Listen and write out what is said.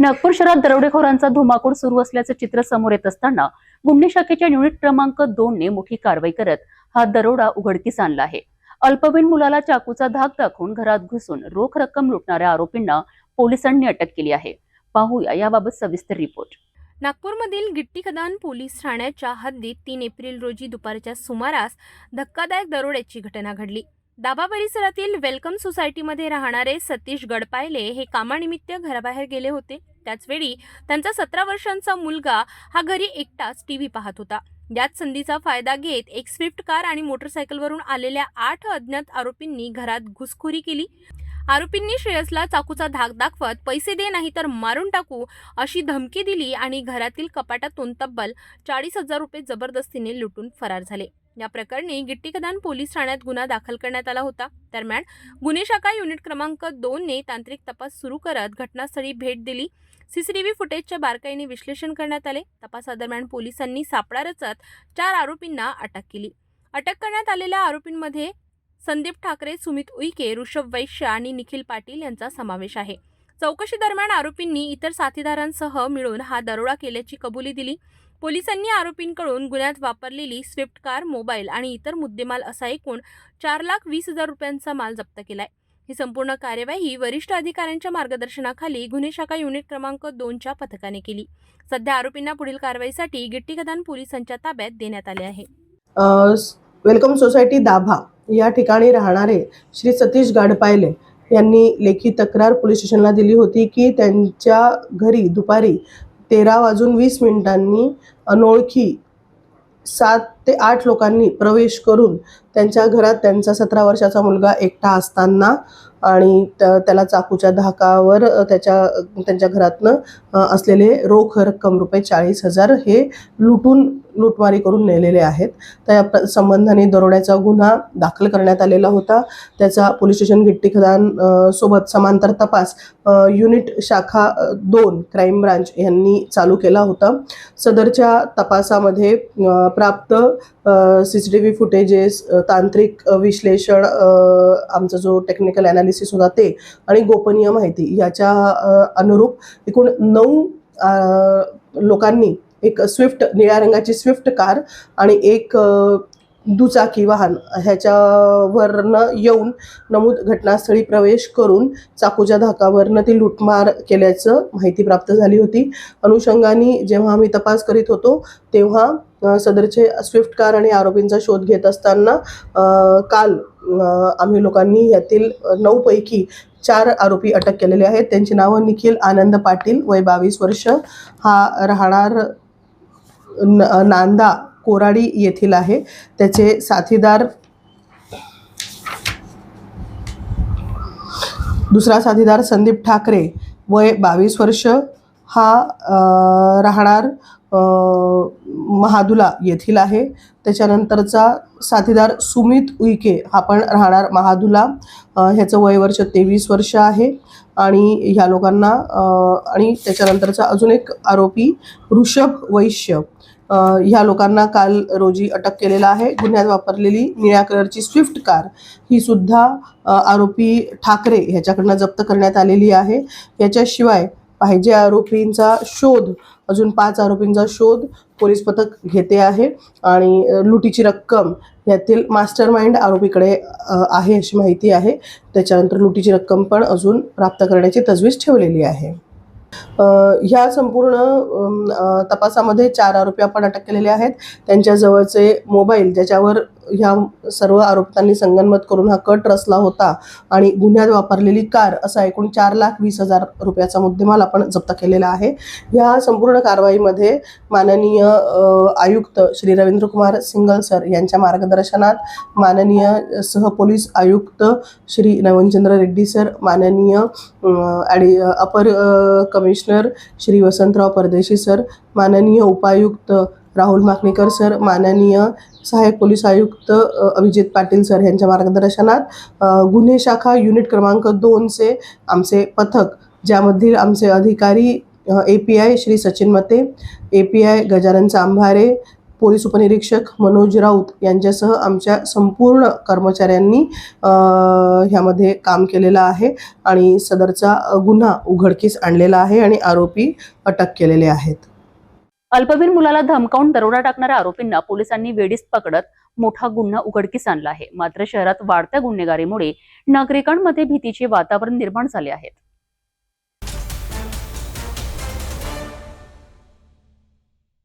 नागपूर शहरात दरोडेखोरांचा धुमाकूळ सुरू असल्याचं चित्र समोर येत असताना गुन्हे शाखेच्या युनिट क्रमांक 2 ने मोठी कारवाई करत हा दरोडा उघडकीस आणला आहे। अल्पवयीन मुलाला चाकूचा धाक दाखवून घरात घुसून रोख रक्कम लुटणाऱ्या आरोपींना पोलिसांनी अटक केली आहे। पाहूया याबाबत सविस्तर रिपोर्ट। नागपूरमधील गिट्टी खदान पोलीस ठाण्याच्या हद्दीत 3 एप्रिल रोजी दुपारच्या सुमारास धक्कादायक दरोड्याची घटना घडली। दाभा परिसरातील वेलकम सोसायटीमध्ये राहणारे सतीश गडपायले हे कामानिमित्त घराबाहेर गेले होते। त्याचवेळी त्यांचा 17 वर्षांचा मुलगा हा घरी एकटाच टीव्ही पाहत होता। याच संधीचा फायदा घेत एक स्विफ्ट कार आणि मोटरसायकलवरून आलेल्या 8 अज्ञात आरोपींनी घरात घुसखोरी केली। आरोपींनी श्रेयसला चाकूचा धाक दाखवत पैसे दे नाही तर मारून टाकू अशी धमकी दिली आणि घरातील कपाटातून तब्बल 40,000 रुपये जबरदस्तीने लुटून फरार झाले। या प्रकरणी गिट्टी खदान पोलीस ठाण्यात गुन्हा दाखल करण्यात आला होता। दरम्यान गुन्हे शाखा युनिट क्रमांक 2 ने तांत्रिक तपास सुरू करत घटनास्थळी भेट दिली। सीसीटीव्ही फुटेजचे बारकाईने विश्लेषण करण्यात आले। तपासादरम्यान पोलिसांनी सापळा रचत 4 आरोपींना अटक केली। अटक करण्यात आलेल्या आरोपींमध्ये संदीप ठाकरे, सुमित उईके, ऋषभ वैश्य आणि निखिल पाटील यांचा समावेश आहे। चौकशी दरम्यान आरोपींनी इतर साथीदारांसह मिळून हा दरोडा केल्याची कबुली दिली। पोलिसांनी आरोपींकडून गुन्ह्यात वापरलेली स्विफ्ट कार, मोबाईल आणि इतर मुद्देमाल असा एकूण 4,20,000 रुपयांचा माल जप्त केलाय। ही संपूर्ण कार्यवाही वरिष्ठ अधिकाऱ्यांच्या मार्गदर्शनाखाली गुन्हे शाखा युनिट क्रमांक 2च्या पथकाने केली। सध्या आरोपींना पुढील कारवाईसाठी गिट्टी खदान पोलिसांच्या ताब्यात देण्यात आले आहे। वेलकम सोसायटी दाभा या ठिकाणी राहणारे श्री सतीश गडपायले यांनी लेखी तक्रार पोलीस स्टेशनला दिली होती की त्यांच्या घरी दुपारी 13:20 अनोळखी 7 ते 8 लोकांनी प्रवेश करून त्यांच्या घरात त्यांचा 17 वर्षाचा मुलगा एकटा असताना आणि त्याला चाकूच्या धाकावर त्यांच्या घरातनं असलेले रोख रक्कम रुपये 40,000 हे लुटमारी करून नेलेले आहेत। त्या संबंधाने दरोड्याचा गुन्हा दाखल करण्यात आलेला होता। त्याचा पोलीस स्टेशन गिट्टी खदान सोबत समांतर तपास युनिट शाखा 2 क्राईम ब्रांच यांनी चालू केला होता। सदरच्या तपासामध्ये प्राप्त सीसीटीव्ही फुटेजेस, तांत्रिक विश्लेषण, आमचा जो टेक्निकल ॲनालिसिस होता ते आणि गोपनीय माहिती याच्या अनुरूप एकूण 9 लोकांनी एक निळ्या रंगाची स्विफ्ट कार आणि एक दुचाकी वाहन ह्याच्यावरनं येऊन नमूद घटनास्थळी प्रवेश करून चाकूच्या धाकावरनं ती लुटमार केल्याचं माहिती प्राप्त झाली होती। अनुषंगाने जेव्हा आम्ही तपास करीत होतो तेव्हा सदरचे स्विफ्ट कार आणि आरोपींचा शोध घेत असताना काल आम्ही लोकांनी यातील 9 पैकी 4 आरोपी अटक केलेले आहेत। त्यांची नावं निखिल आनंद पाटील, वय 22 वर्ष, हा राहणार नांदा कोराडी येथील आहे। त्याचे साथीदार दुसरा साथीदार संदीप ठाकरे, वय 22 वर्ष, हा राहणार महादुला येथील आहे। त्याच्यानंतरचा साथीदार सुमित उईके, हा पण राहणार महादुला, ह्याचं वय वर्ष 23 वर्ष आहे। आणि ह्या लोकांना आणि त्याच्यानंतरचा अजून एक आरोपी ऋषभ वैश्य, ह्या लोकांना काल रोजी अटक केलेला आहे। गुन्ह्यात वापरलेली निळ्या कलरची स्विफ्ट कार ही सुद्धा आरोपी ठाकरे ह्याच्याकडनं जप्त करण्यात आलेली आहे। याच्याशिवाय पाहिजे आरोपींचा शोध, अजून 5 आरोपींचा शोध पोलीस पथक घेते आहे आणि लुटीची रक्कम यातील मास्टरमाइंड आरोपीकडे आहे अशी माहिती आहे। त्याच्यानंतर लुटीची रक्कम पण अजून प्राप्त करण्याची तजवीज ठेवलेली आहे। ह्या संपूर्ण तपासामध्ये 4 आरोपी आपण अटक केलेले आहेत। त्यांच्या जवळचे मोबाईल, ज्याच्यावर ह्या सर्व आरोपितांनी संगनमत करून हा कट रचला होता, आणि गुन्ह्यात वापरलेली कार असा एकूण 4,20,000 रुपयाचा मुद्देमाल आपण जप्त केलेला आहे। ह्या संपूर्ण कारवाईमध्ये माननीय आयुक्त श्री रवींद्र कुमार सिंगल सर यांच्या मार्गदर्शनात माननीय सहपोलीस आयुक्त श्री नवनचंद्र रेड्डी सर, माननीय अपर कमिशनर श्री वसंतराव परदेशी सर, माननीय उपायुक्त राहुल माकणीकर सर, माननीय सहाय्यक पोलीस आयुक्त अभिजित पाटील सर यांच्या मार्गदर्शनात गुन्हे शाखा युनिट क्रमांक 2चे आमचे पथक, ज्यामधील आमचे अधिकारी API श्री सचिन मते, API गजानन चांभारे, पोलीस उपनिरीक्षक मनोज राऊत यांच्यासह आमच्या संपूर्ण कर्मचाऱ्यांनी ह्यामध्ये काम केलेलं आहे आणि सदरचा गुन्हा उघडकीस आणलेला आहे आणि आरोपी अटक केलेले आहेत. अल्पवयीन मुलाला धमकावून दरोडा टाकणाऱ्या आरोपींना पोलिसांनी वेडीस पकडत मोठा गुन्हा उघडकीस आणला आहे. मात्र शहरात वाढत्या गुन्हेगारीमुळे नागरिकांमध्ये भीतीचे वातावरण निर्माण झाले आहे.